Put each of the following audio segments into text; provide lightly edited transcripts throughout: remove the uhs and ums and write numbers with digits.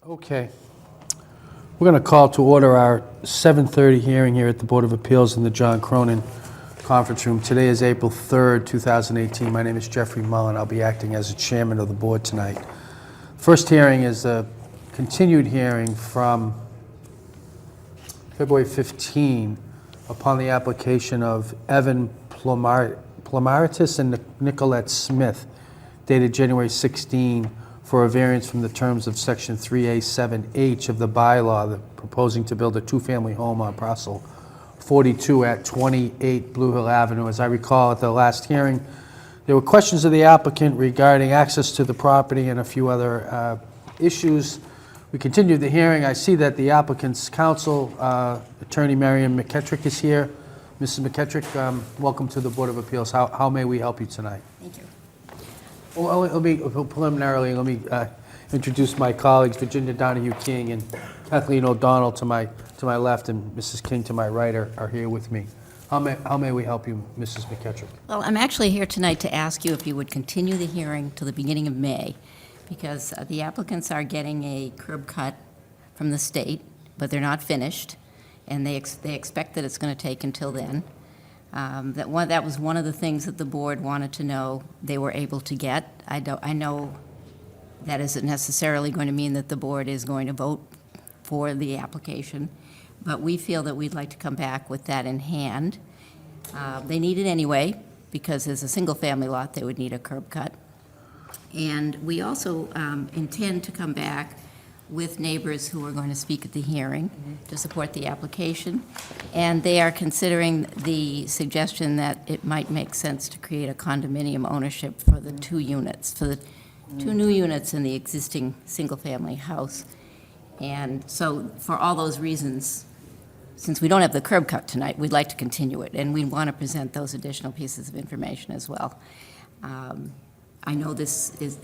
Okay. We're going to call to order our 7:30 hearing here at the Board of Appeals in the John Cronin Conference Room. Today is April 3rd, 2018. My name is Jeffrey Mullen. I'll be acting as the chairman of the board tonight. First hearing is a continued hearing from February 15 upon the application of Evan Plomaritis and Nicolette Smith, dated January 16, for a variance from the terms of Section 3A7H of the bylaw, proposing to build a two-family home on parcel 42 at 28 Blue Hill Avenue. As I recall at the last hearing, there were questions of the applicant regarding access to the property and a few other issues. We continued the hearing. I see that the applicant's counsel, Attorney Marion McKettrick, is here. Mrs. McKettrick, welcome to the Board of Appeals. How may we help you tonight? Thank you. Well, preliminarily, let me introduce my colleagues, Virginia Donahue King and Kathleen O'Donnell to my left, and Mrs. King to my right are here with me. How may we help you, Mrs. McKettrick? Well, I'm actually here tonight to ask you if you would continue the hearing to the beginning of May, because the applicants are getting a curb cut from the state, but they're not finished, and they expect that it's going to take until then. That was one of the things that the board wanted to know they were able to get. I know that isn't necessarily going to mean that the board is going to vote for the application, but we feel that we'd like to come back with that in hand. They need it anyway, because as a single-family lot, they would need a curb cut. And we also intend to come back with neighbors who are going to speak at the hearing to support the application. And they are considering the suggestion that it might make sense to create a condominium ownership for the two units, for the two new units in the existing single-family house. And so for all those reasons, since we don't have the curb cut tonight, we'd like to continue it, and we want to present those additional pieces of information as well. I know this is,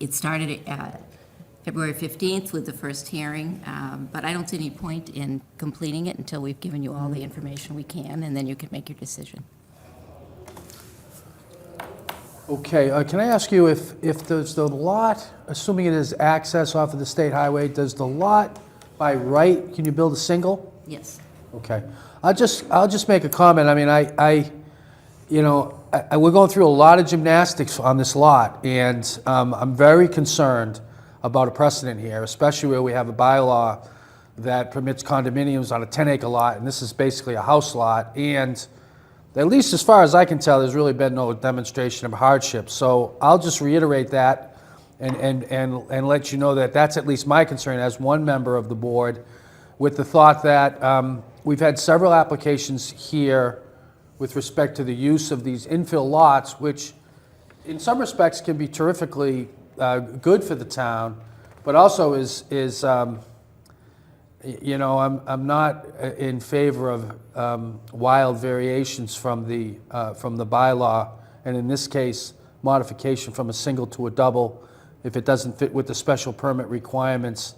it started February 15th with the first hearing, but I don't see any point in completing it until we've given you all the information we can, and then you can make your decision. Okay, can I ask you if does the lot, assuming it is access off of the state highway, does the lot by right, can you build a single? Yes. Okay, I'll just make a comment. I mean, we're going through a lot of gymnastics on this lot, and I'm very concerned about a precedent here, especially where we have a bylaw that permits condominiums on a 10-acre lot, and this is basically a house lot, and at least as far as I can tell, there's really been no demonstration of hardship. So I'll just reiterate that and let you know that that's at least my concern as one member of the board, with the thought that we've had several applications here with respect to the use of these infill lots, which in some respects can be terrifically good for the town, but also I'm not in favor of wild variations from the bylaw, and in this case, modification from a single to a double, if it doesn't fit with the special permit requirements.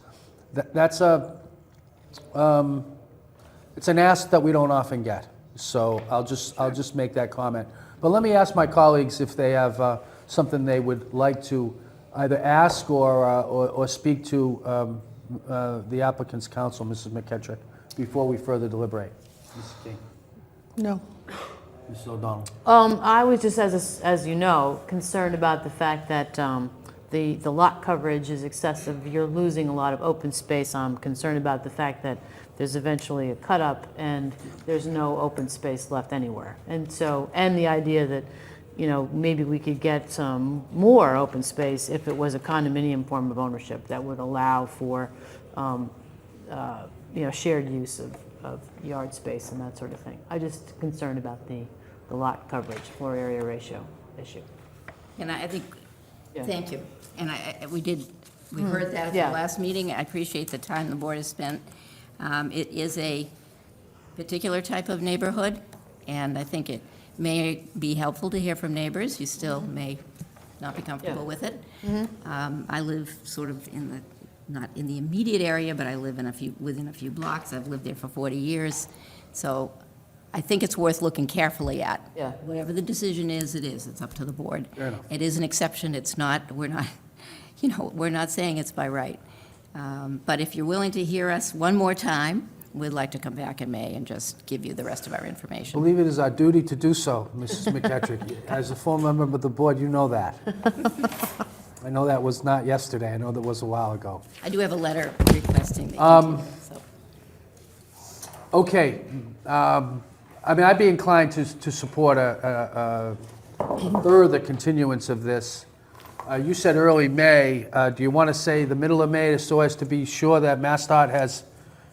It's an ask that we don't often get. So I'll just make that comment. But let me ask my colleagues if they have something they would like to either ask or speak to the applicant's counsel, Mrs. McKettrick, before we further deliberate. Mrs. King. No. Mrs. O'Donnell. I was just, as you know, concerned about the fact that the lot coverage is excessive. You're losing a lot of open space. I'm concerned about the fact that there's eventually a cut up and there's no open space left anywhere. And so, and the idea that, maybe we could get some more open space if it was a condominium form of ownership that would allow for, shared use of yard space and that sort of thing. I'm just concerned about the lot coverage, floor area ratio issue. And I think, Yeah. thank you. And we heard that at the last meeting. I appreciate the time the board has spent. It is a particular type of neighborhood, and I think it may be helpful to hear from neighbors. You still may not be comfortable with it. I live sort of not in the immediate area, but I live within a few blocks. I've lived there for 40 years. So I think it's worth looking carefully at. Yeah. Whatever the decision is, it is. It's up to the board. Fair enough. It is an exception. It's not, we're not, you know, we're not saying it's by right. But if you're willing to hear us one more time, we'd like to come back in May and just give you the rest of our information. Believe it is our duty to do so, Mrs. McKettrick. As a former member of the board, you know that. I know that was not yesterday. I know that was a while ago. I do have a letter requesting the continue, so. Okay. I mean, I'd be inclined to support a further continuance of this. You said early May. Do you want to say the middle of May so as to be sure that MassDOT has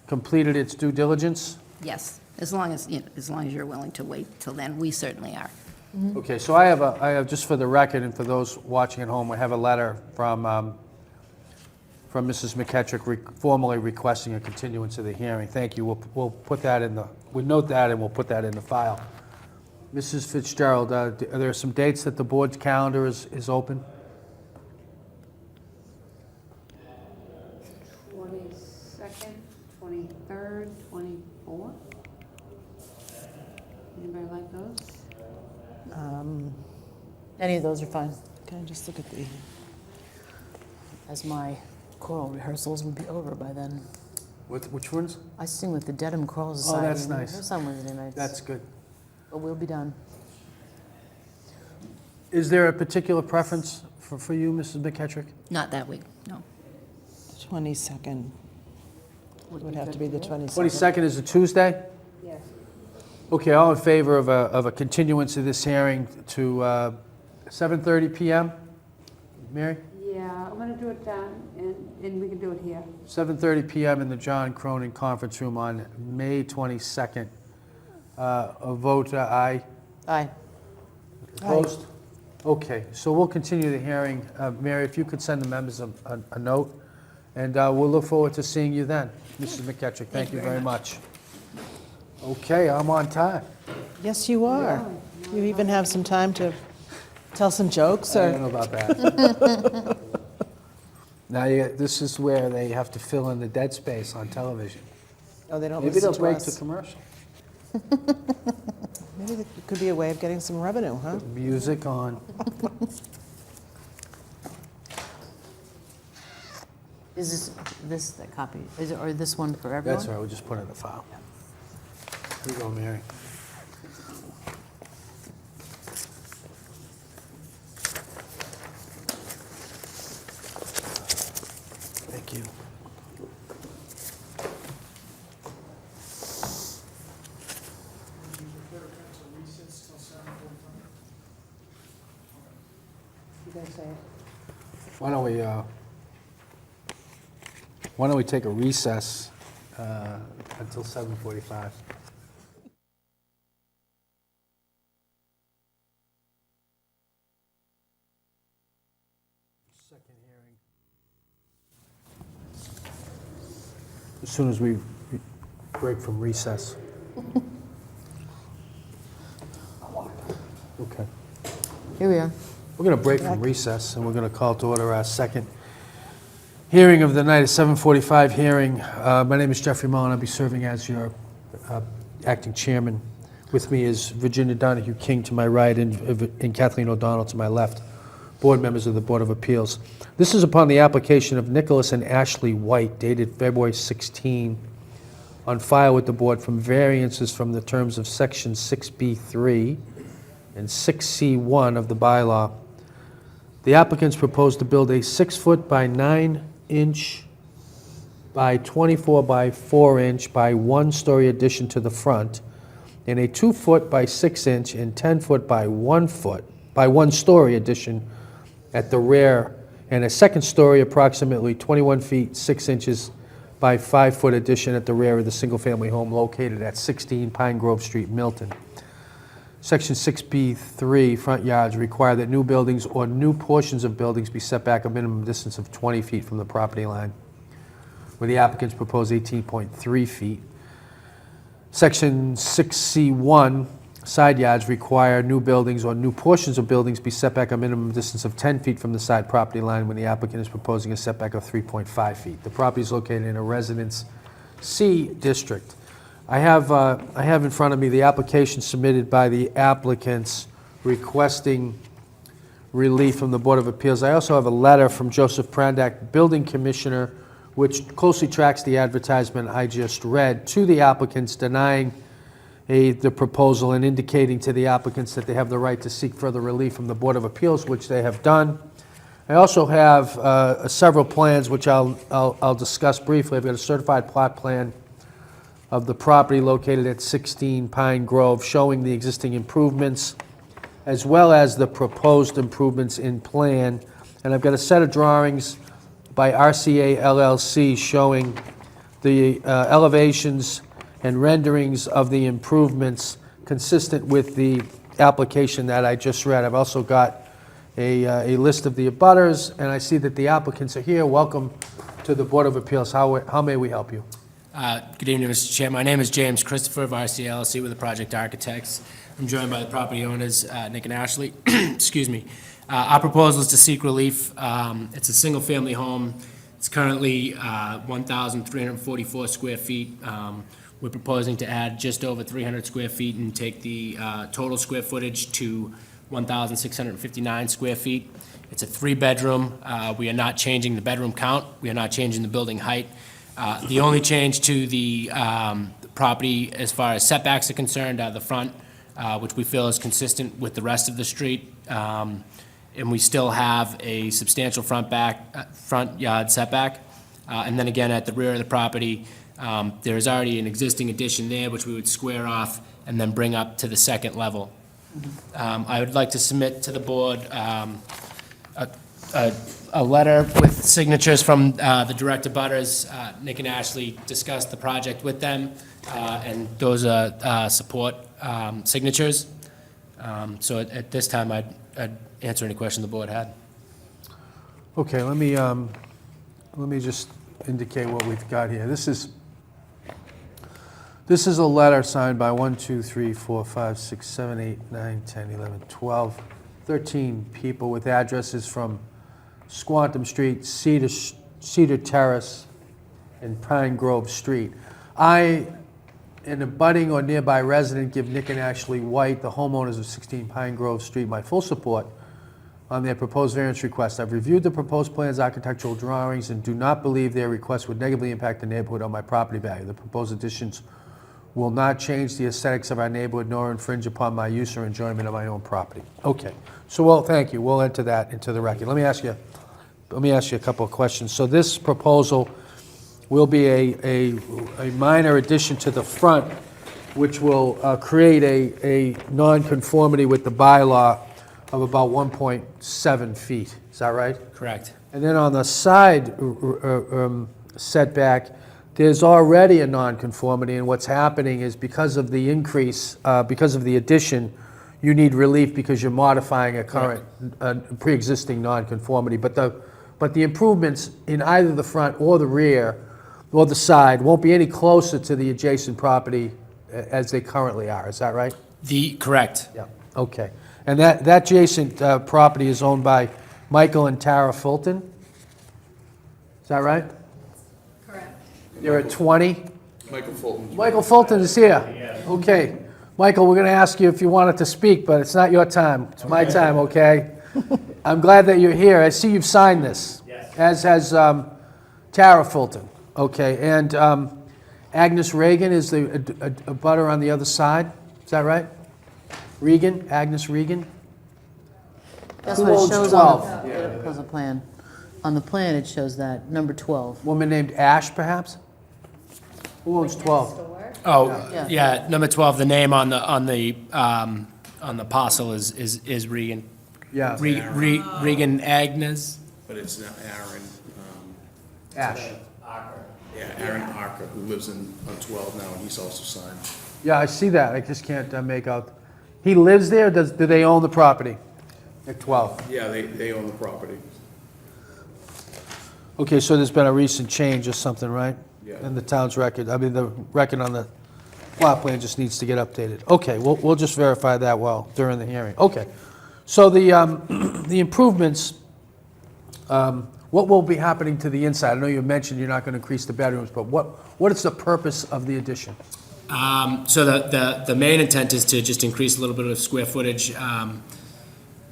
completed its due diligence? Yes, as long as, you know, as long as you're willing to wait till then, we certainly are. Okay, so I have, just for the record and for those watching at home, I have a letter from Mrs. McKettrick formally requesting a continuance of the hearing. Thank you. We'll put that in the, we'll note that and we'll put that in the file. Mrs. Fitzgerald, are there some dates that the board's calendar is open? 22nd, 23rd, 24th. Anybody like those? Any of those are fine, Can I just look at the, as my choral rehearsals would be over by then. Which ones? I sing with the Dedham Choral Oh, Society. that's nice. There's some Wednesday nights. That's good. But we'll be done. Is there a particular preference for you, Mrs. McKettrick? Not that week, no. 22nd? Would have to be the 22nd. 22nd is a Tuesday? Yes. Okay, all in favor of a continuance of this hearing to 7:30 PM? Mary? Yeah, I'm gonna do it down, and we can do it here. 7:30 PM in the John Cronin Conference Room on May 22nd. A vote, aye. Aye. Opposed? Okay, so we'll continue the hearing. Mary, if you could send the members a note, and we'll look forward to seeing you then. Mrs. McKettrick, thank you very much. Okay, I'm on time. Yes, you are. You even have some time to tell some jokes I don't or, know about that. Now, this is where they have to fill in the dead space on television. oh, they don't Maybe listen they'll to break to us. commercial. Maybe it could be a way of getting some revenue, huh? Music on. Is this the copy, is it, or this one for everyone? That's all right, we'll just put it in the file. Here you go, Mary. Thank you. You guys say it. Why don't we take a recess until 7:45? Second hearing. As soon as we break from recess. Okay. Here we are. We're going to break from recess, and we're going to call to order our second hearing of the night, a 7:45 hearing. My name is Jeffrey Mullen. I'll be serving as your acting chairman. With me is Virginia Donahue King to my right and Kathleen O'Donnell to my left, board members of the Board of Appeals. This is upon the application of Nicholas and Ashley White, dated February 16, on file with the board from variances from the terms of Section 6B3 and 6C1 of the bylaw. The applicants propose to build a 6-foot by 9-inch by 24 by 4-inch by 1-story addition to the front, and a 2-foot by 6-inch and 10-foot by 1-story addition at the rear, and a second-story approximately 21 feet 6 inches by 5-foot addition at the rear of the single-family home located at 16 Pine Grove Street, Milton. Section 6B3, front yards require that new buildings or new portions of buildings be set back a minimum distance of 20 feet from the property line, where the applicants propose 18.3 feet. Section 6C1, side yards require new buildings or new portions of buildings be set back a minimum distance of 10 feet from the side property line, when the applicant is proposing a setback of 3.5 feet. The property is located in a Residence C district. I have in front of me the application submitted by the applicants requesting relief from the Board of Appeals. I also have a letter from Joseph Prandak, Building Commissioner, which closely tracks the advertisement I just read, to the applicants denying the proposal and indicating to the applicants that they have the right to seek further relief from the Board of Appeals, which they have done. I also have several plans, which I'll discuss briefly. I've got a certified plot plan of the property located at 16 Pine Grove, showing the existing improvements, as well as the proposed improvements in plan. And I've got a set of drawings by RCA LLC showing the elevations and renderings of the improvements consistent with the application that I just read. I've also got a list of the abutters, and I see that the applicants are here. Welcome to the Board of Appeals. How may we help you? Good evening, Mr. Chair. My name is James Christopher of RCA LLC with the Project Architects. I'm joined by the property owners, Nick and Ashley. Excuse me. Our proposal is to seek relief. It's a single-family home. It's currently 1,344 square feet. We're proposing to add just over 300 square feet and take the total square footage to 1,659 square feet. It's a 3-bedroom. We are not changing the bedroom count. We are not changing the building height. The only change to the property as far as setbacks are concerned are the front, which we feel is consistent with the rest of the street. And we still have a substantial front yard setback. And then again, at the rear of the property, there is already an existing addition there, which we would square off and then bring up to the second level. I would like to submit to the board a letter with signatures from the direct abutters. Nick and Ashley discussed the project with them, and those are support signatures. So at this time, I'd answer any question the board had. Okay, let me just indicate what we've got here. This is a letter signed by 1, 2, 3, 4, 5, 6, 7, 8, 9, 10, 11, 12, 13 people with addresses from Squantum Street, Cedar Terrace, and Pine Grove Street. I, an abutting or nearby resident, give Nick and Ashley White, the homeowners of 16 Pine Grove Street, my full support on their proposed variance request. I've reviewed the proposed plans, architectural drawings, and do not believe their request would negatively impact the neighborhood or my property value. The proposed additions will not change the aesthetics of our neighborhood nor infringe upon my use or enjoyment of my own property. Okay, so well, thank you. We'll enter that into the record. Let me ask you a couple of questions. So this proposal will be a minor addition to the front, which will create a nonconformity with the bylaw of about 1.7 feet. Is that right? Correct. And then on the side setback, there's already a nonconformity, and what's happening is because of the increase, because of the addition, you need relief because you're modifying a current, pre-existing nonconformity. But the improvements in either the front or the rear or the side won't be any closer to the adjacent property as they currently are. Is that right? Correct. Yeah. Okay. And that adjacent property is owned by Michael and Tara Fulton? Is that right? You're at 20? Michael Fulton. Michael Fulton is here. Okay. Michael, we're going to ask you if you wanted to speak, but it's not your time. It's my time, okay? I'm glad that you're here. I see you've signed this. Yes. As has Tara Fulton. Okay. And Agnes Reagan is the abutter on the other side. Is that right? Regan? Agnes Regan? That's Who what it owns shows 12? on the proposal plan. On the plan, it shows that, number 12. Woman named Ash, perhaps? Who owns 12? Oh, Yeah. yeah, number 12, the name on the parcel is Regan. Yeah. Regan Agnes. But it's now Aaron, Ash. Aaron Arca, who lives on 12 now, and he's also signed. Yeah, I see that. I just can't make out. He lives there, or do they own the property at 12? Yeah, they own the property. Okay, so there's been a recent change or something, right? Yeah. In the town's record. I mean, the record on the plot plan just needs to get updated. Okay, we'll just verify that during the hearing. Okay. So the improvements, what will be happening to the inside? I know you mentioned you're not going to increase the bedrooms, but what is the purpose of the addition? So the main intent is to just increase a little bit of square footage.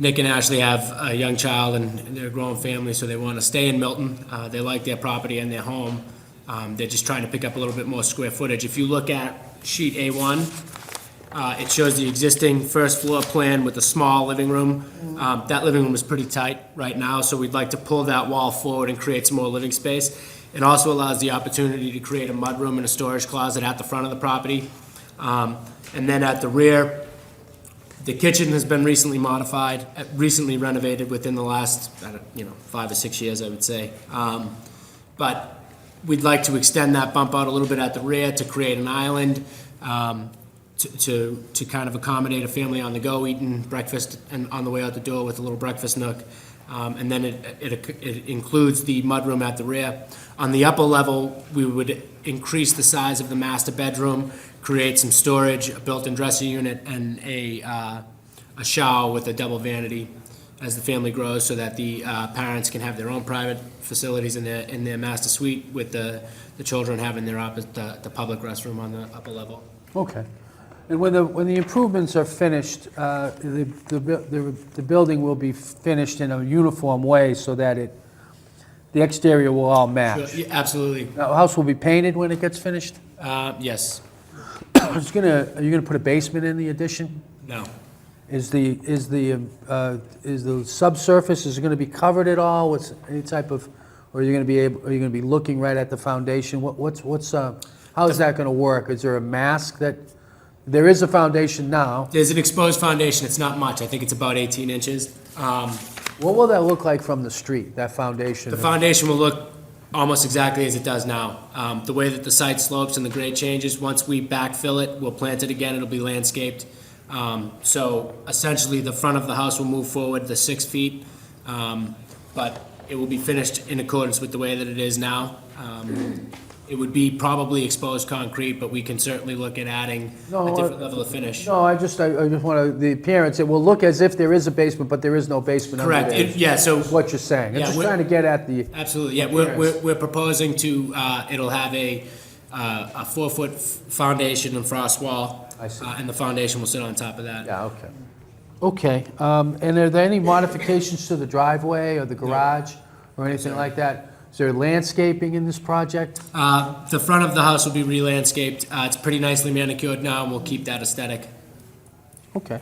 Nick and Ashley have a young child and they're a growing family, so they want to stay in Milton. They like their property and their home. They're just trying to pick up a little bit more square footage. If you look at sheet A1, it shows the existing first floor plan with a small living room. That living room is pretty tight right now, so we'd like to pull that wall forward and create some more living space. It also allows the opportunity to create a mudroom and a storage closet at the front of the property. And then at the rear, the kitchen has been recently modified, recently renovated within the last, 5 or 6 years, I would say. But we'd like to extend that bump out a little bit at the rear to create an island, to kind of accommodate a family on the go, eating breakfast and on the way out the door with a little breakfast nook. And then it includes the mudroom at the rear. On the upper level, we would increase the size of the master bedroom, create some storage, a built-in dressing unit, and a shower with a double vanity as the family grows, so that the parents can have their own private facilities in their master suite, with the children having their the public restroom on the upper level. Okay. And when the improvements are finished, the building will be finished in a uniform way so that the exterior will all match? Yeah, absolutely. The house will be painted when it gets finished? Yes. Are you gonna put a basement in the addition? No. Is the subsurface, is it gonna be covered at all with any type of, or are you gonna be looking right at the foundation? How is that gonna work? Is there a mask that, there is a foundation now? There's an exposed foundation. It's not much. I think it's about 18 inches. What will that look like from the street, that foundation? The foundation will look almost exactly as it does now. The way that the site slopes and the grade changes, once we backfill it, we'll plant it again, it'll be landscaped. So essentially, the front of the house will move forward the 6 feet, but it will be finished in accordance with the way that it is now. It would be probably exposed concrete, but we can certainly look at adding a different level of finish. No, I just want the appearance, it will look as if there is a basement, but there is no basement under Correct. there. Yeah, so. Is what you're saying. I'm Yeah, just we're- trying to get at the, Absolutely, yeah, we're proposing to, it'll have a 4-foot foundation and frost wall. I see. And the foundation will sit on top of that. yeah, okay. Okay, and are there any modifications to the driveway or the garage or anything like that? Is there landscaping in this project? The front of the house will be re-landscaped. It's pretty nicely manicured now, and we'll keep that aesthetic. Okay.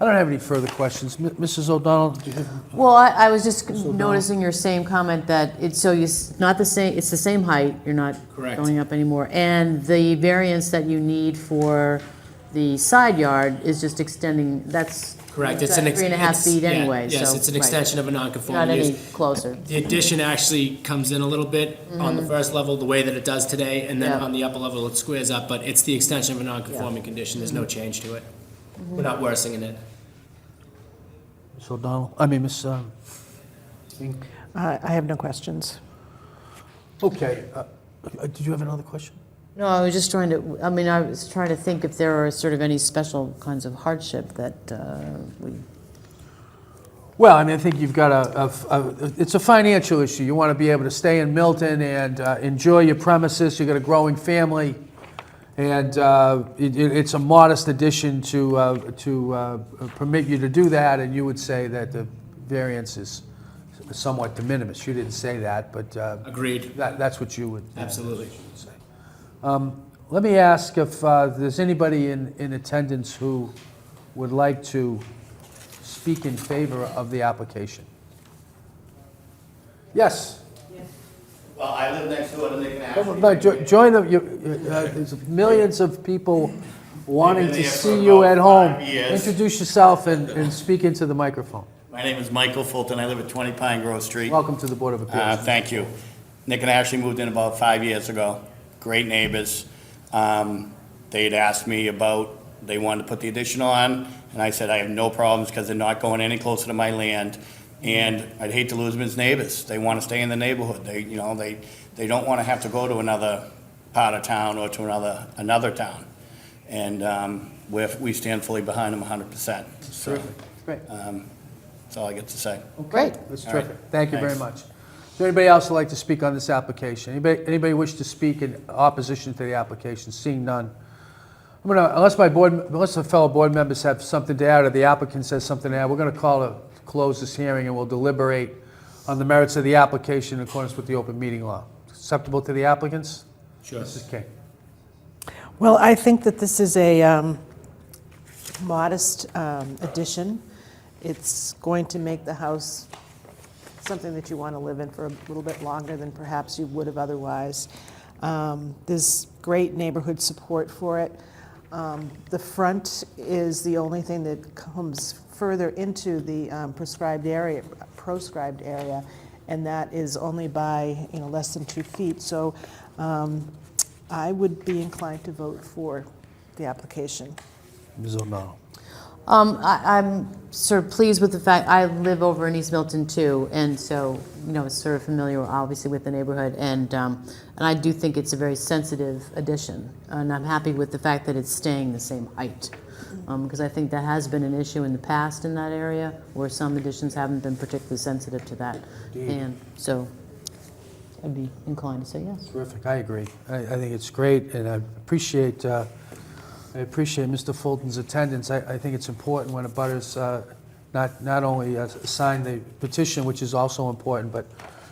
I don't have any further questions. Mrs. O'Donnell, do you have? Well, I was just noticing your same comment that it's not the same, it's the same height, you're not Correct. going up anymore. And the variance that you need for the side yard is just extending, that's Correct. It's at 3.5 feet yeah, anyway, Yes, so- it's an right. extension of a not non-conforming any use. closer. The addition actually comes in a little bit on the first level, the way that it does today, and then Yeah. on the upper level, it squares up, but it's the extension of a non-conforming condition. There's no change to it. We're not worsening it. Ms. O'Donnell, I mean, Ms. King? I have no questions. Okay, did you have another question? No, I was just trying to, I was trying to think if there are sort of any special kinds of hardship that we, Well, I mean, I think you've got it's a financial issue. You want to be able to stay in Milton and enjoy your premises. You've got a growing family, and it's a modest addition to permit you to do that, and you would say that the variance is somewhat de minimis. You didn't say that, but Agreed. that's what you would Absolutely. say. Let me ask if there's anybody in attendance who would like to speak in favor of the application. Yes. Well, I live next door to Nick and Ashley. No, join there's millions of people wanting been to there for see you about at home. 5 years. Introduce yourself and speak into the microphone. My name is Michael Fulton. I live at 20 Pine Grove Street. Welcome to the Board of Appeals. Thank you. Nick and Ashley moved in about 5 years ago. Great neighbors. They'd asked me about, they wanted to put the addition on, and I said, I have no problems because they're not going any closer to my land. And I'd hate to lose them as neighbors. They want to stay in the neighborhood. They don't want to have to go to another part of town or to another town. And we stand fully behind them 100%. So, Great. that's all I get to say. great. That's All right. terrific. Thank you very Thanks. much. Is there anybody else who'd like to speak on this application? Anybody wish to speak in opposition to the application? Seeing none, unless the fellow board members have something to add, or the applicant says something to add, we're gonna close this hearing and we'll deliberate on the merits of the application in accordance with the open meeting law. Acceptable to the applicants? Sure. Mrs. King? Well, I think that this is a modest addition. It's going to make the house something that you want to live in for a little bit longer than perhaps you would have otherwise. There's great neighborhood support for it. The front is the only thing that comes further into the proscribed area, and that is only by, less than 2 feet. So I would be inclined to vote for the application. Ms. O'Donnell? I'm sort of pleased with the fact, I live over in East Milton too, and so, sort of familiar obviously with the neighborhood, and I do think it's a very sensitive addition, and I'm happy with the fact that it's staying the same height, because I think that has been an issue in the past in that area, where some additions haven't been particularly sensitive to that, and so I'd be inclined to say yes. Terrific, I agree. I think it's great, and I appreciate Mr. Fulton's attendance. I think it's important when abutters not only sign the petition, which is also important, but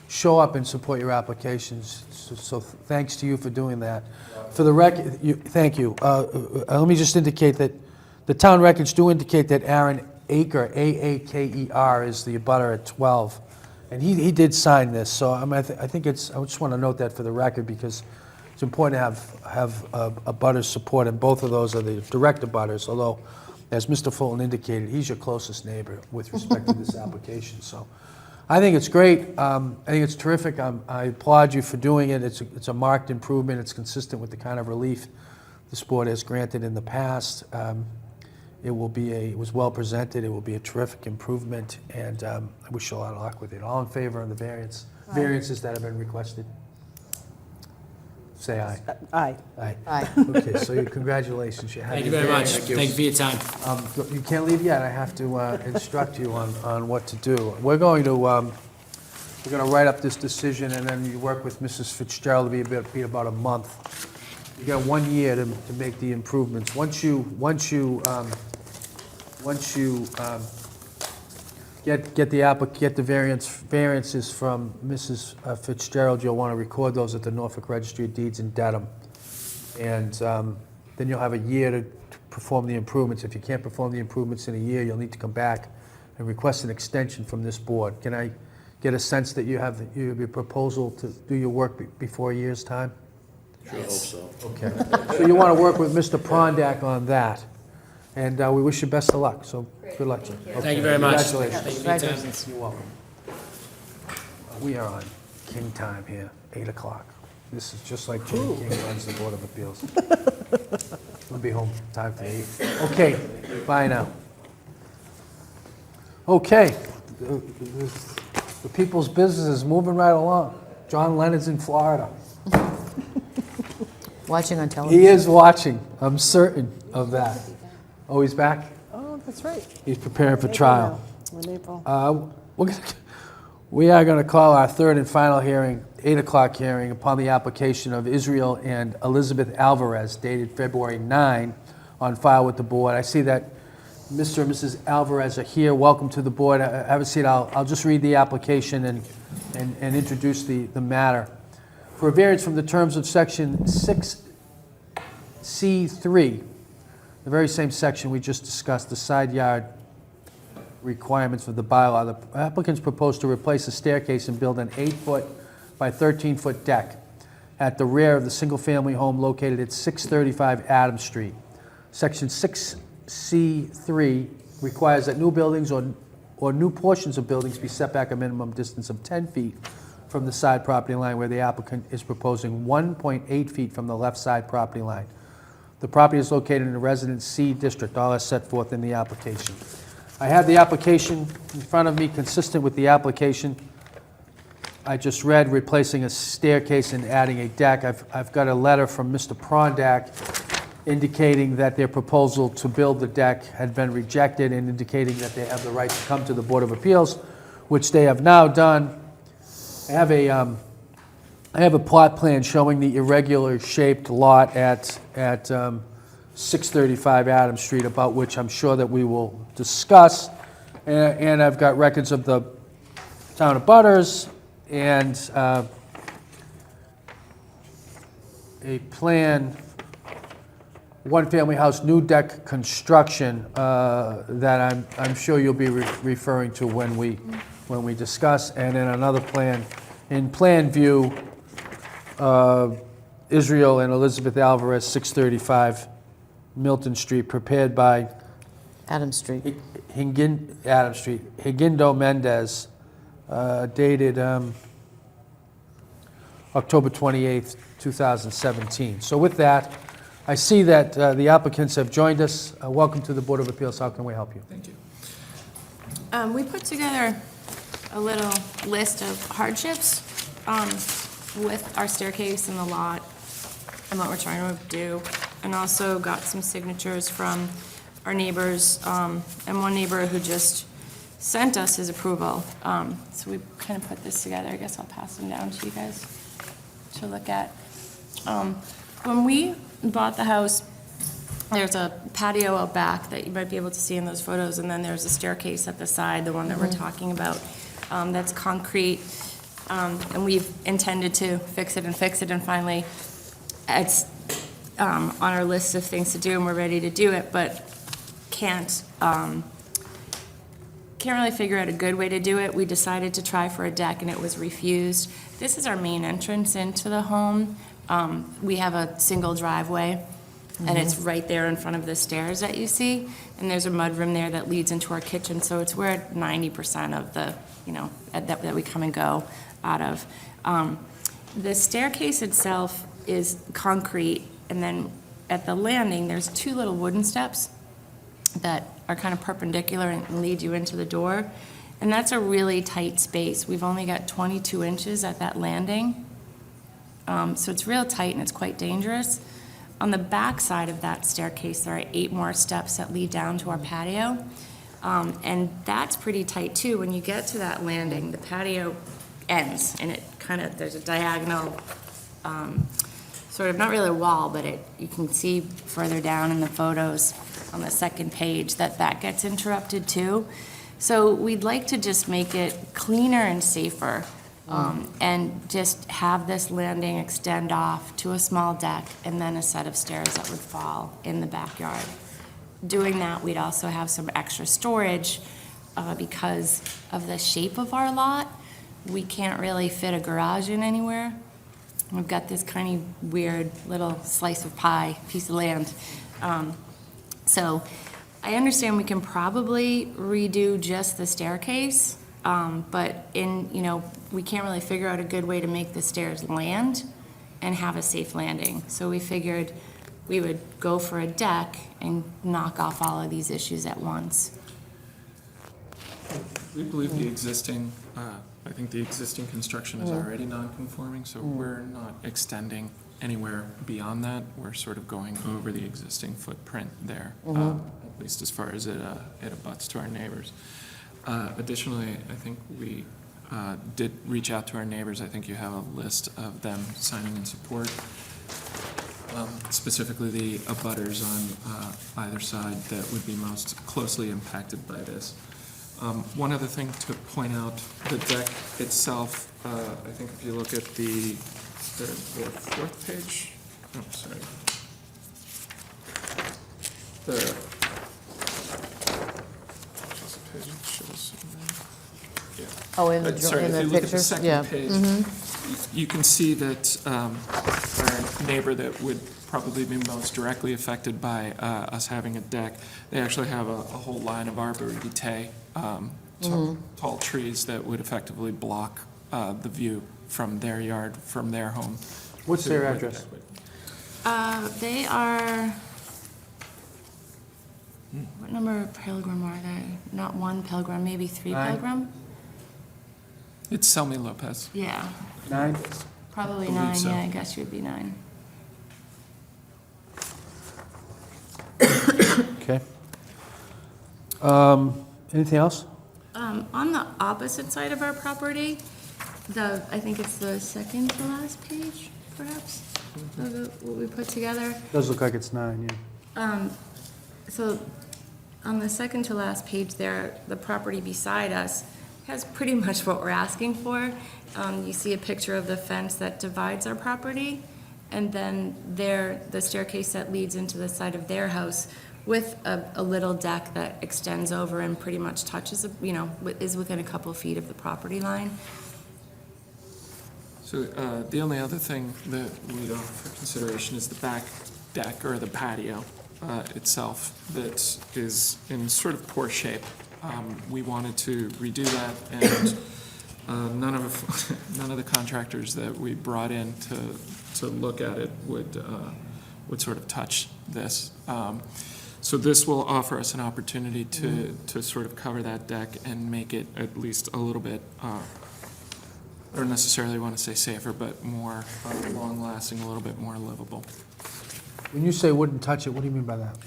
show up and support your applications. So thanks to you for doing that. For the record, thank you. Let me just indicate that the town records do indicate that Aaron Aker, A-A-K-E-R, is the abutter at 12. And he did sign this, so I think it's, I just want to note that for the record, because it's important to have a butter's support, and both of those are the direct abutters, although, as Mr. Fulton indicated, he's your closest neighbor with respect to this application. So I think it's great. I think it's terrific. I applaud you for doing it. It's a marked improvement. It's consistent with the kind of relief this board has granted in the past. It was well presented. It will be a terrific improvement, and I wish you a lot of luck with it. All in favor of the variances that have been requested? Say aye. Aye. Aye. Aye. Okay, so congratulations. Thank you very much. Thank you for your time. You can't leave yet. I have to instruct you on what to do. We're going to write up this decision, and then you work with Mrs. Fitzgerald. It'll be about a month. You got 1 year to make the improvements. Once you get the variances from Mrs. Fitzgerald, you'll want to record those at the Norfolk Registry of Deeds in Dedham. And then you'll have a year to perform the improvements. If you can't perform the improvements in a year, you'll need to come back and request an extension from this board. Can I get a sense that you have your proposal to do your work before a year's time? Sure hope so. Okay. So you want to work with Mr. Prondak on that. And we wish you best of luck, so good luck to you. Thank you very much. Congratulations. Thank you for your time. Congratulations. You're welcome. We are on king time here, 8 o'clock. This is just like Jimmy King runs the Board of Appeals. We'll be home time for 8. Okay, bye now. Okay, the people's business is moving right along. John Lennon's in Florida. Watching on television. He is watching, I'm certain of that. Oh, he's back? Oh, that's right. He's preparing for trial. In April. We are going to call our third and final hearing, 8 o'clock hearing, upon the application of Israel and Elizabeth Alvarez, dated February 9, on file with the board. I see that Mr. and Mrs. Alvarez are here. Welcome to the board. Have a seat. I'll just read the application and introduce the matter. For a variance from the terms of Section 6C3, the very same section we just discussed, the side yard requirements for the bylaw, the applicants propose to replace a staircase and build an 8-foot by 13-foot deck at the rear of the single-family home located at 635 Adams Street. Section 6C3 requires that new buildings or new portions of buildings be set back a minimum distance of 10 feet from the side property line, where the applicant is proposing 1.8 feet from the left side property line. The property is located in the Residence C district, all as set forth in the application. I have the application in front of me, consistent with the application I just read, replacing a staircase and adding a deck. I've got a letter from Mr. Prondak indicating that their proposal to build the deck had been rejected, and indicating that they have the right to come to the Board of Appeals, which they have now done. I have a plot plan showing the irregular shaped lot at 635 Adams Street, about which I'm sure that we will discuss. And I've got records of the town of Butters and a plan, one-family house, new deck construction, that I'm sure you'll be referring to when we discuss. And then another plan, in plan view, Israel and Elizabeth Alvarez, 635 Milton Street, prepared by Adam Street. Adams Street, Higindo Mendez, dated October 28th, 2017. So with that, I see that the applicants have joined us. Welcome to the Board of Appeals. How can we help you? Thank you. We put together a little list of hardships with our staircase and the lot and what we're trying to do, and also got some signatures from our neighbors, and one neighbor who just sent us his approval. So we kind of put this together. I guess I'll pass them down to you guys to look at. When we bought the house, there's a patio out back that you might be able to see in those photos, and then there's a staircase at the side, the one that we're talking about, that's concrete, and we've intended to fix it, and finally, it's on our list of things to do, and we're ready to do it, but can't really figure out a good way to do it. We decided to try for a deck, and it was refused. This is our main entrance into the home. We have a single driveway, and it's right there in front of the stairs that you see, and there's a mudroom there that leads into our kitchen, so it's where 90% of the, that we come and go out of. The staircase itself is concrete, and then at the landing, there's two little wooden steps that are kind of perpendicular and lead you into the door, and that's a really tight space. We've only got 22 inches at that landing, so it's real tight and it's quite dangerous. On the back side of that staircase, there are 8 more steps that lead down to our patio, and that's pretty tight too. When you get to that landing, the patio ends, and it kind of, there's a diagonal, sort of, not really a wall, but you can see further down in the photos on the second page that gets interrupted too. So we'd like to just make it cleaner and safer, and just have this landing extend off to a small deck and then a set of stairs that would fall in the backyard. Doing that, we'd also have some extra storage, because of the shape of our lot. We can't really fit a garage in anywhere. We've got this kind of weird little slice of pie, piece of land. So I understand we can probably redo just the staircase, but we can't really figure out a good way to make the stairs land and have a safe landing. So we figured we would go for a deck and knock off all of these issues at once. We believe the existing, I think the existing construction is already non-conforming, so we're not extending anywhere beyond that. We're sort of going over the existing footprint there, at least as far as it abuts to our neighbors. Additionally, I think we did reach out to our neighbors. I think you have a list of them signing in support, specifically the abutters on either side that would be most closely impacted by this. One other thing to point out, the deck itself, I think if you look at the fourth page, oh, sorry. Oh, in the Sorry, if you look at the pictures? second Yeah. page, you can see that our neighbor that would probably be most directly affected by us having a deck, they actually have a whole line of arbor vitae, tall trees that would effectively block the view from their yard, from their home. What's to their where the address? deck would- They are, what number of Pilgrim are they? Not 1 Pilgrim, maybe 3 9. Pilgrim? It's Selmy Lopez. Yeah, 9? probably Believe 9, so. yeah, I guess you would be 9. Okay. Anything else? On the opposite side of our property, I think it's the second to last page, perhaps, of what we put together. Does look like it's 9, yeah. So on the second to last page there, the property beside us has pretty much what we're asking for. You see a picture of the fence that divides our property, and then the staircase that leads into the side of their house with a little deck that extends over and pretty much touches, is within a couple feet of the property line. So the only other thing that we'd offer for consideration is the back deck or the patio itself that is in sort of poor shape. We wanted to redo that, and none of the contractors that we brought in to look at it would sort of touch this. So this will offer us an opportunity to sort of cover that deck and make it at least a little bit, I don't necessarily want to say safer, but more long-lasting, a little bit more livable. When you say wouldn't touch it, what do you mean by that?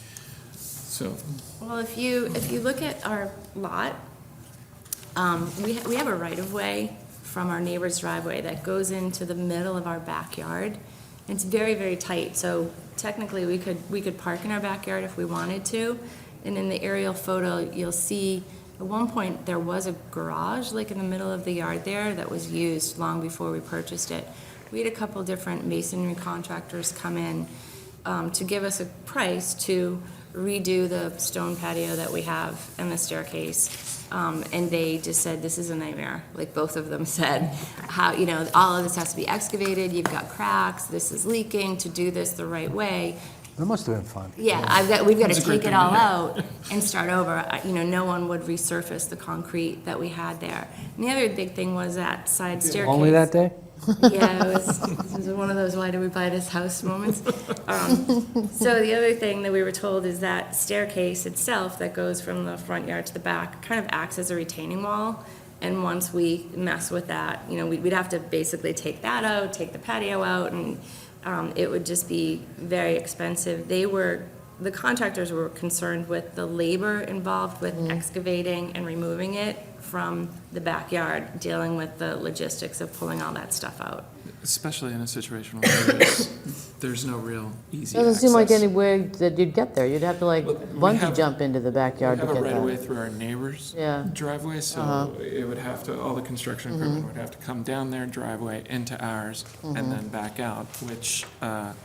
So, Well, if you look at our lot, we have a right-of-way from our neighbor's driveway that goes into the middle of our backyard. It's very, very tight, so technically we could park in our backyard if we wanted to. And in the aerial photo, you'll see at one point there was a garage like in the middle of the yard there that was used long before we purchased it. We had a couple different masonry contractors come in to give us a price to redo the stone patio that we have and the staircase. And they just said, this is a nightmare. Like both of them said, how, all of this has to be excavated. You've got cracks. This is leaking. To do this the right way. It must have been fun. Yeah, we've got to It's a great take it thing all to hear. out and start over. No one would resurface the concrete that we had there. And the other big thing was that side staircase. Only that day? Yeah, it was one of those why did we buy this house moments. So the other thing that we were told is that staircase itself that goes from the front yard to the back kind of acts as a retaining wall. And once we mess with that, we'd have to basically take that out, take the patio out, and it would just be very expensive. The contractors were concerned with the labor involved with excavating and removing it from the backyard, dealing with the logistics of pulling all that stuff out. especially in a situation where there's no real easy Doesn't seem like access. any way that you'd get there. You'd have to like We bungee have- jump into the backyard We to have a get right of way that. through our neighbor's Yeah. driveway, so it would have to, all the construction equipment would have to come down their driveway into ours and then back out, which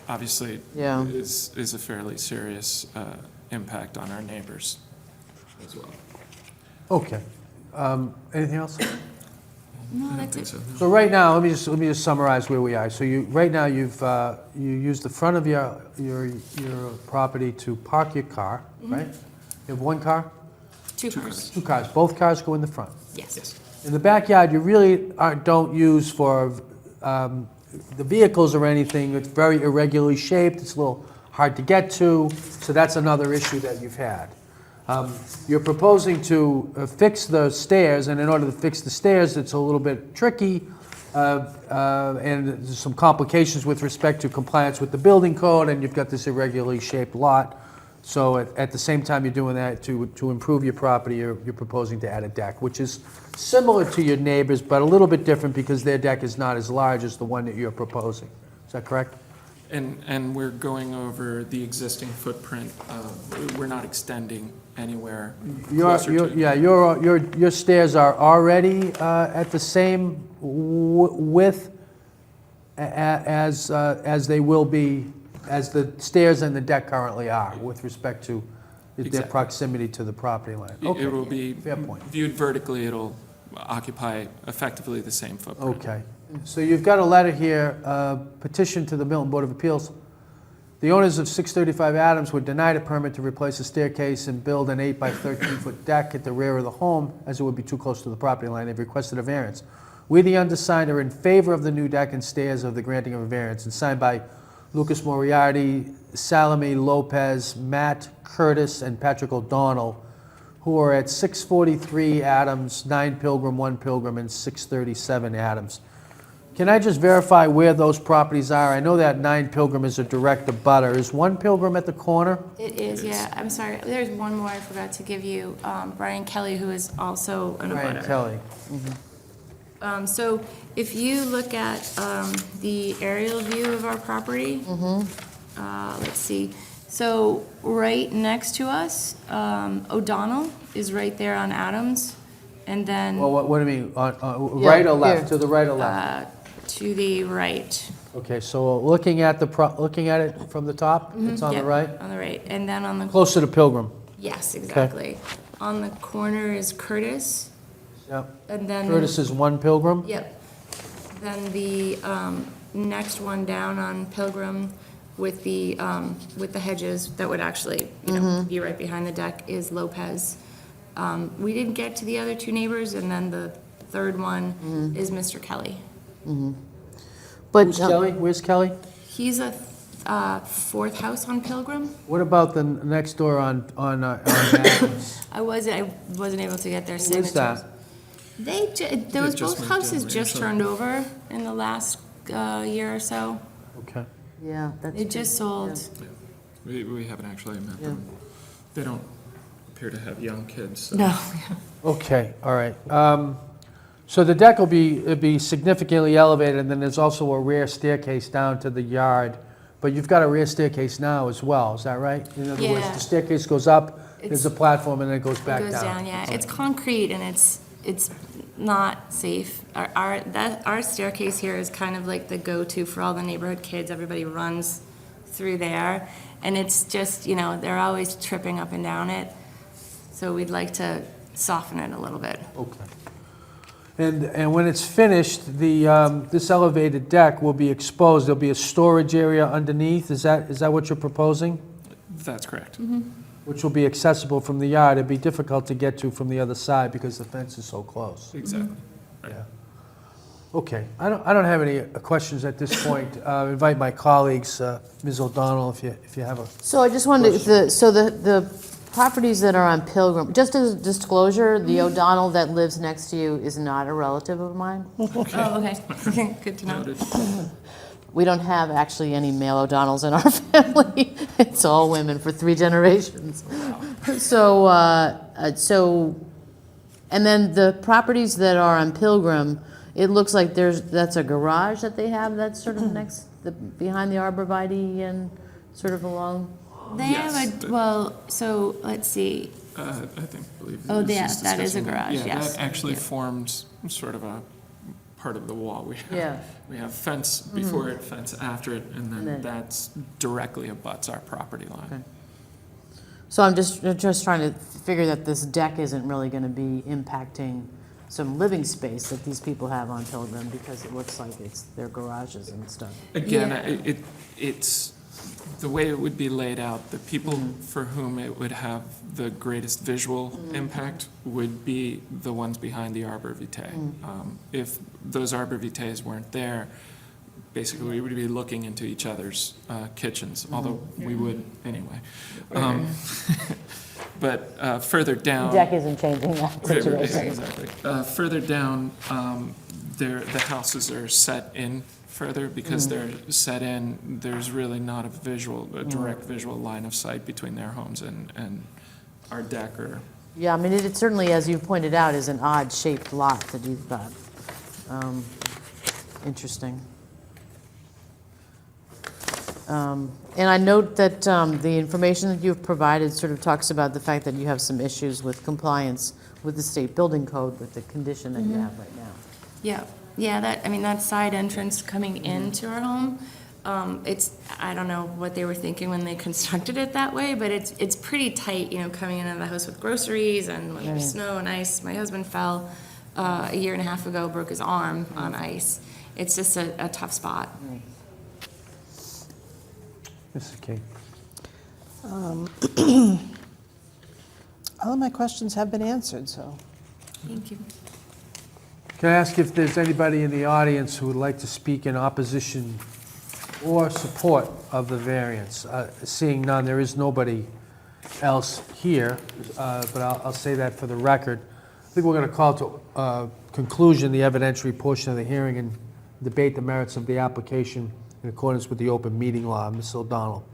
obviously Yeah. is a fairly serious impact on our neighbors as well. Okay. Anything else? No, I don't that's think it. so, no. So right now, let me just summarize where we are. So right now, you use the front of your property to park your car, right? You have one car? Two cars. Two cars. Both cars go in the front. Yes. In the backyard, you really don't use for the vehicles or anything. It's very irregularly shaped. It's a little hard to get to. So that's another issue that you've had. You're proposing to fix the stairs, and in order to fix the stairs, it's a little bit tricky, and there's some complications with respect to compliance with the building code, and you've got this irregularly shaped lot. So at the same time you're doing that, to improve your property, you're proposing to add a deck, which is similar to your neighbors, but a little bit different because their deck is not as large as the one that you're proposing. Is that correct? And we're going over the existing footprint. We're not extending anywhere closer to. Your stairs are already at the same width as they will be, as the stairs and the deck currently are, with respect to their Exactly. proximity to the property line. Okay. It will be Fair point. viewed vertically, it'll occupy effectively the same footprint. Okay. So you've got a letter here, petition to the Milton Board of Appeals. The owners of 635 Adams were denied a permit to replace a staircase and build an 8 by 13-foot deck at the rear of the home, as it would be too close to the property line. They've requested a variance. We, the undersigned, are in favor of the new deck and stairs of the granting of a variance, and signed by Lucas Moriarty, Salome Lopez, Matt Curtis, and Patrick O'Donnell, who are at 643 Adams, 9 Pilgrim, 1 Pilgrim, and 637 Adams. Can I just verify where those properties are? I know that 9 Pilgrim is a direct abutter. Is 1 Pilgrim at the corner? It is, yeah. I'm sorry. There's one more I forgot to give you. Brian Kelly, who is also an Brian abutter. Kelly. So if you look at the aerial view of our property, let's see. So right next to us, O'Donnell is right there on Adams, and then Well, what do you mean, right or left, here. to the right or left? to the right. Okay, so looking at it from the top, it's on the Yep, right? On the right, and then on the, Closer to Pilgrim. yes, exactly. On the corner is Curtis, Yep. and then. Curtis is 1 Pilgrim? Yep. Then the next one down on Pilgrim with the hedges that would actually, be right behind the deck is Lopez. We didn't get to the other 2 neighbors, and then the third one is Mr. Kelly. But, Who's Kelly? Where's Kelly? He's a 4th house on Pilgrim. What about the next door on Adams? I wasn't able to get their Who signatures. is that? Those just both moved houses in just recently. turned over in the last year or so. Okay. yeah, that's. They just sold. Yeah. We haven't actually met them. They don't appear to have young kids, so. No. Okay, all right. So the deck will be significantly elevated, and then there's also a rear staircase down to the yard. But you've got a rear staircase now as well, is that right? In other words, Yeah. the staircase goes up, there's a It's- platform, and then it goes It back goes down, yeah. It's concrete and it's not safe. Our staircase here is kind of like the go-to for all the neighborhood kids. Everybody runs through there. And it's just, they're always tripping up and down it. So we'd like to soften it a little bit. Okay. And when it's finished, this elevated deck will be exposed. There'll be a storage area underneath. Is that what you're proposing? That's correct. Which will be accessible from the yard. It'd be difficult to get to from the other side because the fence is so close. Exactly. Yeah. Okay. I don't have any questions at this point. Invite my colleagues, Ms. O'Donnell, if you have a. So I just wanted, the properties that are on Pilgrim, just as a disclosure, the O'Donnell that lives next to you is not a relative of mine. Oh, okay. Good to know. Noted. We don't have actually any male O'Donnells in our family. It's all women for 3 generations. So, and then the properties that are on Pilgrim, it looks like that's a garage that they have that's sort of behind the arborvitae and sort of along. They Yes, have so let's see. Believe. Oh, this yeah, is that is a discussing- garage, Yeah, yes. that actually Yeah. forms sort of a part of the wall. Yeah. We have fence before it, fence after it, and then- then that's directly abuts our property line. Okay. So I'm just trying to figure that this deck isn't really going to be impacting some living space that these people have on Pilgrim, because it looks like it's their garages and stuff. Again, Yeah. it's, the way it would be laid out, the people for whom it would have the greatest visual impact would be the ones behind the arbor vitae. If those arbor vitaes weren't there, basically we would be looking into each other's kitchens, although we would anyway. But further down. Deck isn't changing that Right, right, situation. exactly. Further down, the houses are set in further. Because they're set in, there's really not a direct visual line of sight between their homes and our deck or. Yeah, I mean, it certainly, as you pointed out, is an odd-shaped lot that you've got. Interesting. And I note that the information that you've provided sort of talks about the fact that you have some issues with compliance with the state building code with the condition that you have right now. Yeah, that side entrance coming into our home, I don't know what they were thinking when they constructed it that way, but it's pretty tight, coming into the house with groceries and when there's snow and ice. My husband fell a year and a half ago, broke his arm on ice. It's just a tough spot. Mrs. King. All of my questions have been answered, so. Thank you. Can I ask if there's anybody in the audience who would like to speak in opposition or support of the variance? Seeing none, there is nobody else here, but I'll say that for the record. I think we're going to call to conclusion the evidentiary portion of the hearing and debate the merits of the application in accordance with the open meeting law. Ms. O'Donnell.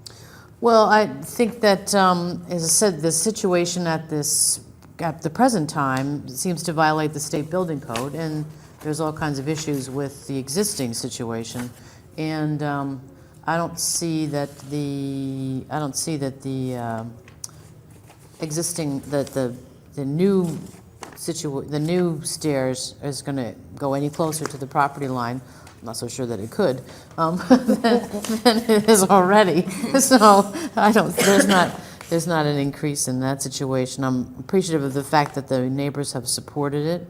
Well, I think that, as I said, the situation at the present time seems to violate the state building code, and there's all kinds of issues with the existing situation. And I don't see that the existing, the new the new stairs is going to go any closer to the property line. I'm not so sure that it could, than it is already. So I don't, there's not an increase in that situation. I'm appreciative of the fact that the neighbors have supported it.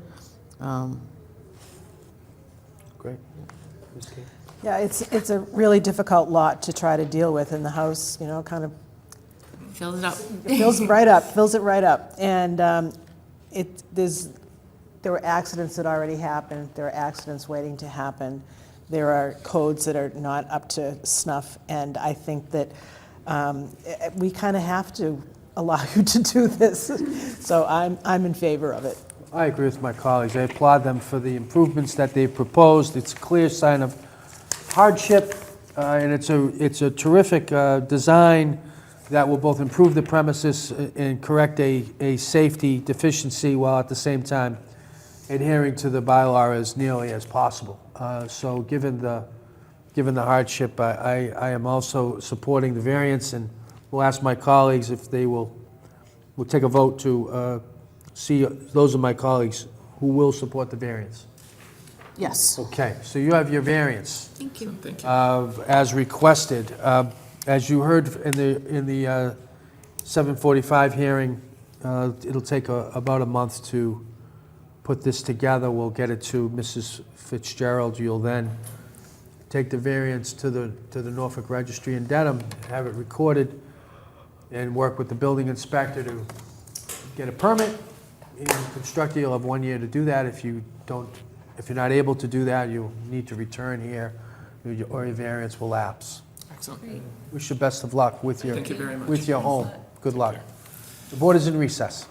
Great. Ms. King? Yeah, it's a really difficult lot to try to deal with, and the house, kind of Fills it up. fills it right up. And there were accidents that already happened, there are accidents waiting to happen, there are codes that are not up to snuff, and I think that we kind of have to allow you to do this. So I'm in favor of it. I agree with my colleagues. I applaud them for the improvements that they've proposed. It's a clear sign of hardship, and it's a terrific design that will both improve the premises and correct a safety deficiency while at the same time adhering to the bylaw as nearly as possible. So given the hardship, I am also supporting the variance, and will ask my colleagues if they will take a vote to see those of my colleagues who will support the variance. Yes. Okay, so you have your variance Thank you. Thank you. as requested. As you heard in the 7:45 hearing, it'll take about a month to put this together. We'll get it to Mrs. Fitzgerald. You'll then take the variance to the Norfolk Registry in Dedham, have it recorded, and work with the building inspector to get a permit. And constructor, you'll have 1 year to do that. If you're not able to do that, you'll need to return here, or your variance will lapse. Excellent. Wish you best of luck with your Thank you very much. with your home. Good luck. The board is in recess.